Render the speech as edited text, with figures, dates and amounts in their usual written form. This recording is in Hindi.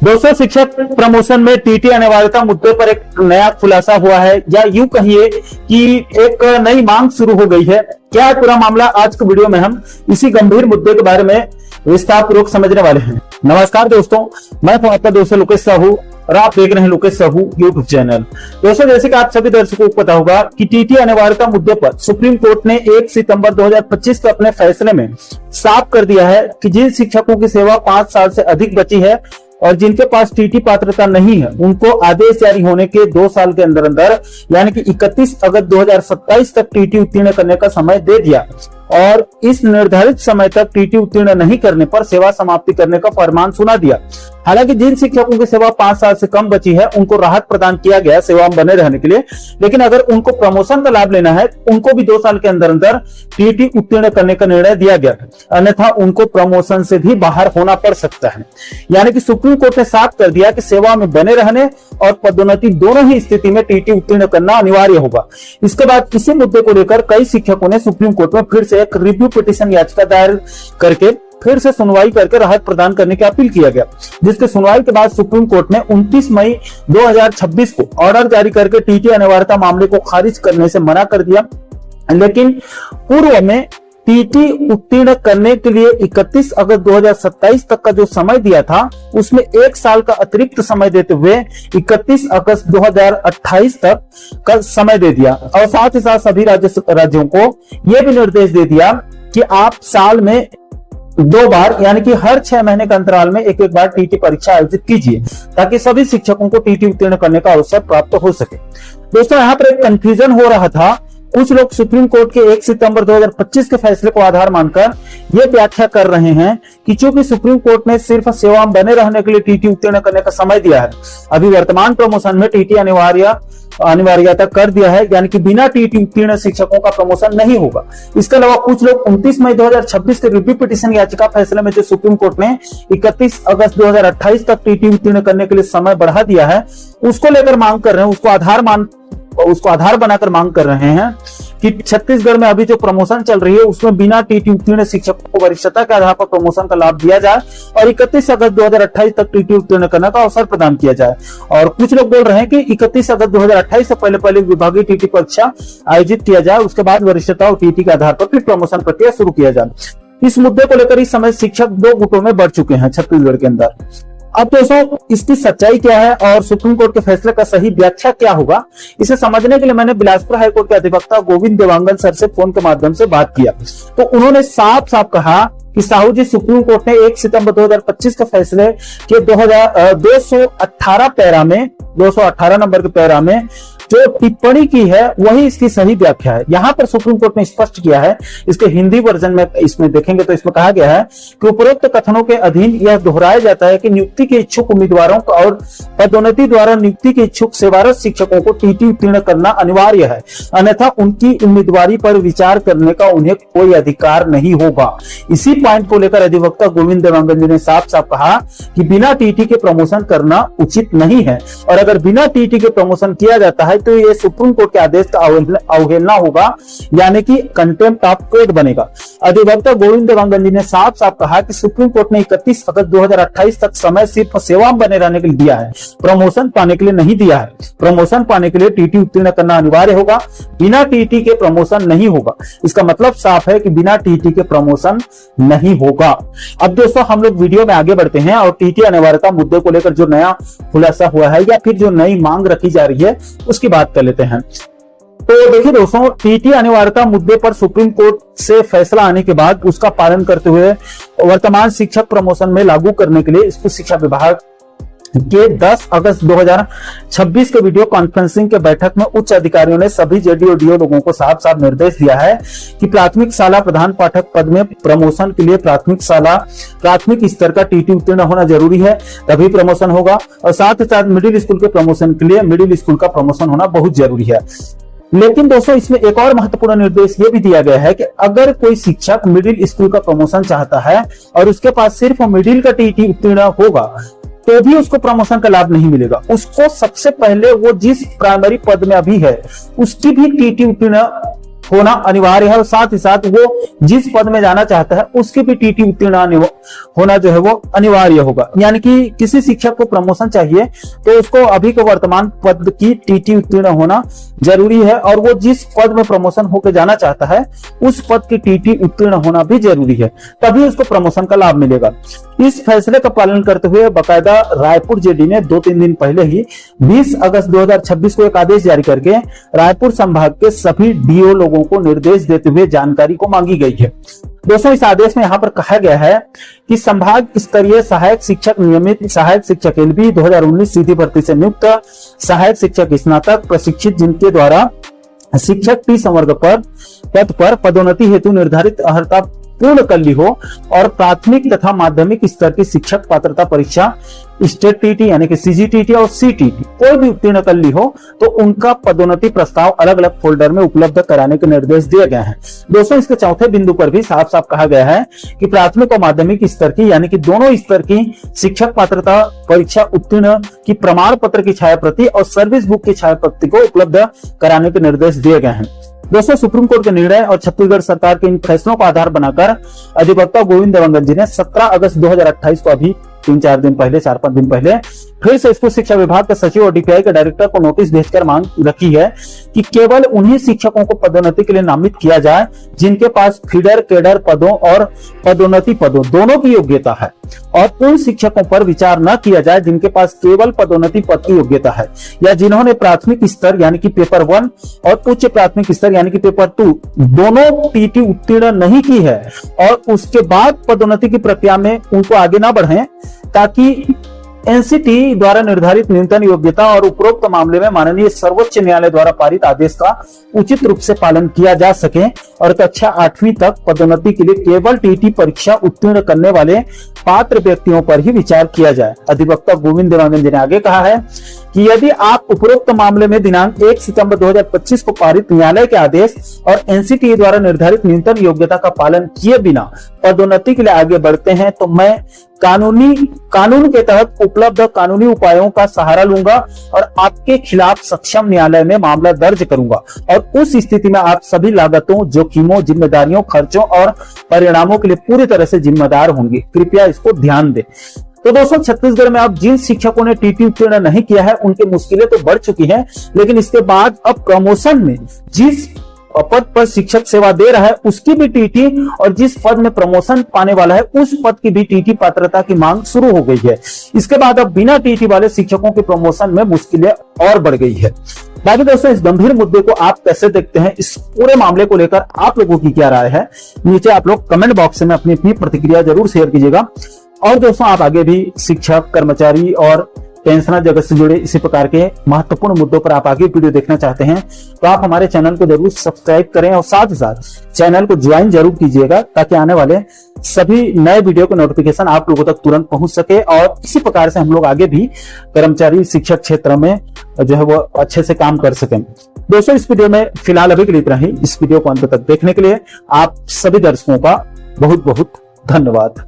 दोस्तों, शिक्षक प्रमोशन में टीटी अनिवार्यता मुद्दे पर एक नया खुलासा हुआ है, या यूं कहिए कि एक नई मांग शुरू हो गई है। क्या है पूरा मामला, आज के वीडियो में हम इसी गंभीर मुद्दे के बारे में विस्तार पूर्वक समझने वाले हैं। नमस्कार दोस्तों, मैं हूं आपका दोस्त लोकेश साहू और आप देख रहे हैं लोकेश साहू यूट्यूब चैनल। दोस्तों, जैसे कि आप सभी दर्शकों को पता होगा कि टीटी अनिवार्यता मुद्दे पर सुप्रीम कोर्ट ने 1 सितंबर 2025 के अपने फैसले में साफ कर दिया है कि जिन शिक्षकों की सेवा 5 साल से अधिक बची है और जिनके पास टीटी पात्रता नहीं है, उनको आदेश जारी होने के 2 साल के अंदर अंदर यानी कि 31 अगस्त 2027 तक टीटी उत्तीर्ण करने का समय दे दिया और इस निर्धारित समय तक टीटी उत्तीर्ण नहीं करने पर सेवा समाप्ति करने का फरमान सुना दिया। हालांकि जिन शिक्षकों की सेवा 5 साल से कम बची है, उनको राहत प्रदान किया गया सेवा में बने रहने के लिए, लेकिन अगर उनको प्रमोशन का लाभ लेना है, उनको भी 2 साल के अंदर अंदर टीटी उत्तीर्ण करने का निर्णय दिया गया, अन्यथा उनको प्रमोशन से भी बाहर होना पड़ सकता है। यानी कि सुप्रीम कोर्ट ने साफ कर दिया कि सेवा में बने रहने और पदोन्नति दोनों ही स्थिति में टीटी उत्तीर्ण करना अनिवार्य होगा। इसके बाद इसी मुद्दे को लेकर कई शिक्षकों ने सुप्रीम कोर्ट में फिर से एक रिव्यू पिटीशन याचिका दायर करके फिर से सुनवाई करके राहत प्रदान करने की अपील किया गया, जिसके सुनवाई के बाद सुप्रीम कोर्ट ने 29 मई 2026 को ऑर्डर जारी करके टीटी अनिवार्यता मामले को खारिज करने से मना कर दिया। लेकिन पूर्व में टीटी उत्तीर्ण करने के लिए 31 अगस्त 2027 तक का जो समय दिया था, उसमें 1 साल का अतिरिक्त समय देते हुए 31 अगस्त 2028 तक का समय दे दिया और साथ ही साथ सभी राज्यों को यह भी निर्देश दे दिया कि आप साल में 2 बार यानी कि हर 6 महीने के अंतराल में एक बार टीटी परीक्षा आयोजित कीजिए, ताकि सभी शिक्षकों को टीटी उत्तीर्ण करने का अवसर प्राप्त हो सके। दोस्तों, यहाँ पर एक कंफ्यूजन हो रहा था। कुछ लोग सुप्रीम कोर्ट के 1 सितंबर 2025 के फैसले को आधार मानकर यह व्याख्या कर रहे हैं कि चूंकि सुप्रीम कोर्ट ने सिर्फ सेवा में बने रहने के लिए टीटी उत्तीर्ण करने का समय दिया है, अभी वर्तमान प्रमोशन में टीटी अनिवार्यता कर दिया है, यानी कि बिना टीटी उत्तीर्ण शिक्षकों का प्रमोशन नहीं होगा। इसके अलावा कुछ लोग 29 मई 2026 के रिव्यू पिटीशन याचिका फैसले में जो सुप्रीम कोर्ट ने 31 अगस्त 2028 तक टीटी उत्तीर्ण करने के लिए समय बढ़ा दिया है, उसको लेकर मांग कर रहे हैं, उसको आधार बनाकर मांग कर रहे हैं कि छत्तीसगढ़ में अभी जो प्रमोशन चल रही है, उसमें बिना टीटी उत्तीर्ण शिक्षकों को वरिष्ठता के आधार पर प्रमोशन का लाभ दिया जाए और 31 अगस्त 2028 तक टीटी उत्तीर्ण करने का अवसर प्रदान किया जाए। और कुछ लोग बोल रहे हैं कि 31 अगस्त 2028 से पहले विभागीय टीटी परीक्षा आयोजित किया जाए, उसके बाद वरिष्ठता और टीटी के आधार पर फिर प्रमोशन प्रक्रिया शुरू किया जाए। इस मुद्दे को लेकर इस समय शिक्षक 2 गुटों में बढ़ चुके हैं छत्तीसगढ़ के अंदर। अब दोस्तों, इसकी सच्चाई क्या है और सुप्रीम कोर्ट के फैसले का सही व्याख्या क्या होगा, इसे समझने के लिए मैंने बिलासपुर हाईकोर्ट के अधिवक्ता गोविंद देवांगन सर से फोन के माध्यम से बात किया। तो उन्होंने साफ साफ कहा कि साहू जी, सुप्रीम कोर्ट ने 1 सितंबर 2025 के फैसले के 218 पैरा में 218 नंबर के पैरा में जो टिप्पणी की है, वही इसकी सही व्याख्या है। यहाँ पर सुप्रीम कोर्ट ने स्पष्ट किया है, इसके हिंदी वर्जन में इसमें देखेंगे तो इसमें कहा गया है कि उपरोक्त कथनों के अधीन यह दोहराया जाता है कि नियुक्ति के इच्छुक उम्मीदवारों को और पदोन्नति द्वारा नियुक्ति के इच्छुक सेवारत शिक्षकों को टीटी उत्तीर्ण करना अनिवार्य है, अन्यथा उनकी उम्मीदवारी पर विचार करने का उन्हें कोई अधिकार नहीं होगा। इसी पॉइंट को लेकर अधिवक्ता गोविंद देवांगन जी ने साफ साफ कहा कि बिना टीटी के प्रमोशन करना उचित नहीं है, और अगर बिना टीटी के प्रमोशन किया जाता है तो ये सुप्रीम कोर्ट के आदेश का अवहेलना होगा, यानी कि कंटेम्प्ट ऑफ कोर्ट बनेगा। अधिवक्ता गोविंद देवांगन जी ने साफ साफ कहा कि सुप्रीम कोर्ट ने 31 अगस्त 2028 तक समय सिर्फ सेवा में बने रहने के लिए दिया है, प्रमोशन पाने के लिए नहीं दिया है। प्रमोशन पाने के लिए टीटी उत्तीर्ण करना अनिवार्य होगा, बिना टीटी के प्रमोशन नहीं होगा। इसका मतलब साफ है कि बिना टीटी के प्रमोशन नहीं होगा। अब दोस्तों, हम लोग वीडियो में आगे बढ़ते हैं और टीटी अनिवार्यता मुद्दे को लेकर जो नया खुलासा हुआ है या फिर जो नई मांग रखी जा रही है, उसकी बात कर लेते हैं। तो देखिए दोस्तों, टीटी अनिवार्यता मुद्दे पर सुप्रीम कोर्ट से फैसला आने के बाद उसका पालन करते हुए वर्तमान शिक्षक प्रमोशन में लागू करने के लिए स्कूल शिक्षा विभाग के 10 अगस्त 2026 के वीडियो कॉन्फ्रेंसिंग के बैठक में उच्च अधिकारियों ने सभी जेडीओ डीओ लोगों को साफ साफ निर्देश दिया है कि प्राथमिक शाला प्रधान पाठक पद में प्रमोशन के लिए प्राथमिक स्तर का टीटी उत्तीर्ण होना जरूरी है, तभी प्रमोशन होगा, और साथ ही साथ मिडिल स्कूल के प्रमोशन के लिए मिडिल स्कूल का प्रमोशन होना बहुत जरूरी है। लेकिन दोस्तों, इसमें एक और महत्वपूर्ण निर्देश ये भी दिया गया है कि अगर कोई शिक्षक मिडिल स्कूल का प्रमोशन चाहता है और उसके पास सिर्फ मिडिल का टीटी उत्तीर्ण होगा, तो भी उसको प्रमोशन का लाभ नहीं मिलेगा। उसको सबसे पहले वो जिस प्राइमरी पद में अभी है, उसकी भी टीटी उत्तीर्ण होना अनिवार्य है और साथ ही साथ वो जिस पद में जाना चाहता है उसकी भी टीटी उत्तीर्ण होना जो है वो अनिवार्य होगा। यानी कि किसी शिक्षक को प्रमोशन चाहिए तो उसको अभी के वर्तमान पद की टीटी उत्तीर्ण होना जरूरी है और वो जिस पद में प्रमोशन होकर जाना चाहता है उस पद की टीटी उत्तीर्ण होना भी जरूरी है, तभी उसको प्रमोशन का लाभ मिलेगा। इस फैसले का पालन करते हुए बाकायदा रायपुर जेडी ने 2-3 दिन पहले ही 20 अगस्त 2026 को एक आदेश जारी करके रायपुर संभाग के सभी डीओ लोगों को निर्देश देते हुए जानकारी को मांगी गई है। दोस्तों, इस आदेश में यहाँ पर कहा गया है कि संभाग स्तरीय सहायक शिक्षक, नियमित सहायक शिक्षक एलबी 2019 सीधी भर्ती से नियुक्त सहायक शिक्षक स्नातक प्रशिक्षित जिनके द्वारा शिक्षक टी संवर्ग पर पद पर पदोन्नति हेतु निर्धारित अर्हता पूर्ण कर ली हो और प्राथमिक तथा माध्यमिक स्तर की शिक्षक पात्रता परीक्षा स्टेट टीटी यानी कि सीजीटीटी और सीटीटी कोई भी उत्तीर्ण कर ली हो तो उनका पदोन्नति प्रस्ताव अलग अलग फोल्डर में उपलब्ध कराने के निर्देश दिए गए हैं। दोस्तों, इसके चौथे बिंदु पर भी साफ साफ कहा गया है कि प्राथमिक और माध्यमिक स्तर की यानी कि दोनों स्तर की शिक्षक पात्रता परीक्षा उत्तीर्ण की प्रमाण पत्र की छायाप्रति और सर्विस बुक की छायाप्रति को उपलब्ध कराने के निर्देश दिए गए हैं। दोस्तों, सुप्रीम कोर्ट के निर्णय और छत्तीसगढ़ सरकार के इन फैसलों को आधार बनाकर अधिवक्ता गोविंद देवांगन जी ने 17 अगस्त 2028 को अभी 3-4 दिन पहले 4-5 दिन पहले फिर से स्कूल शिक्षा विभाग के सचिव और डीपीआई के डायरेक्टर को नोटिस भेजकर मांग रखी है कि केवल उन्हीं शिक्षकों को पदोन्नति के लिए नामित किया जाए जिनके पास फीडर कैडर पदों और पदोन्नति पदों दोनों की योग्यता है और उन शिक्षकों पर विचार न किया जाए जिनके पास केवल पदोन्नति पद की योग्यता है या जिन्होंने प्राथमिक स्तर यानी कि पेपर 1 और उच्च प्राथमिक स्तर यानी कि पेपर 2 दोनों टीटी उत्तीर्ण नहीं की है और उसके बाद पदोन्नति की प्रक्रिया में उनको आगे ना बढ़े, ताकि एनसीटी द्वारा निर्धारित न्यूनतम योग्यता और उपरोक्त मामले में माननीय सर्वोच्च न्यायालय द्वारा पारित आदेश का उचित रूप से पालन किया जा सके और कक्षा 8वीं तक पदोन्नति के लिए केवल टीटी परीक्षा उत्तीर्ण करने वाले पात्र व्यक्तियों पर ही विचार किया जाए। अधिवक्ता गोविंद देवांगन जी ने आगे कहा है कि यदि आप उपरोक्त मामले में दिनांक 1 सितंबर 2025 को पारित न्यायालय के आदेश और एनसीटी द्वारा निर्धारित न्यूनतम योग्यता का पालन किए बिना पदोन्नति के लिए आगे बढ़ते हैं तो मैं कानून के तहत उपलब्ध कानूनी उपायों का सहारा लूंगा और आपके खिलाफ सक्षम न्यायालय में मामला दर्ज करूंगा और उस स्थिति में आप सभी लागतों, जोखिमों, जिम्मेदारियों, खर्चों और परिणामों के लिए पूरी तरह से जिम्मेदार होंगे। कृपया इसको ध्यान दें। तो दोस्तों, छत्तीसगढ़ में अब जिन शिक्षकों ने टीटी उत्तीर्ण नहीं किया है उनकी मुश्किलें तो बढ़ चुकी हैं, लेकिन इसके बाद अब प्रमोशन में जिस पद पर शिक्षक सेवा दे रहा है उसकी भी टीटी और जिस पद में प्रमोशन पाने वाला है उस पद की भी टीटी पात्रता की मांग शुरू हो गई है। इसके बाद अब बिना टीटी वाले शिक्षकों के प्रमोशन में मुश्किलें और बढ़ गई है। बाकी दोस्तों, इस गंभीर मुद्दे को आप कैसे देखते हैं, इस पूरे मामले को लेकर आप लोगों की क्या राय है, नीचे आप लोग कमेंट बॉक्स में अपनी अपनी प्रतिक्रिया जरूर शेयर कीजिएगा। और दोस्तों, आप आगे भी शिक्षक, कर्मचारी और पेंशनर जगत से जुड़े इसी प्रकार के महत्वपूर्ण मुद्दों पर आप आगे वीडियो देखना चाहते हैं तो आप हमारे चैनल को जरूर सब्सक्राइब करें और साथ ही साथ चैनल को ज्वाइन जरूर कीजिएगा ताकि आने वाले सभी नए वीडियो के नोटिफिकेशन आप लोगों तक तुरंत पहुंच सके और इसी प्रकार से हम लोग आगे भी कर्मचारी शिक्षक क्षेत्र में जो है वो अच्छे से काम कर सकें। दोस्तों, इस वीडियो में फिलहाल अभी के लिए इतना ही। इस वीडियो को अंत तक देखने के लिए आप सभी दर्शकों का बहुत बहुत धन्यवाद।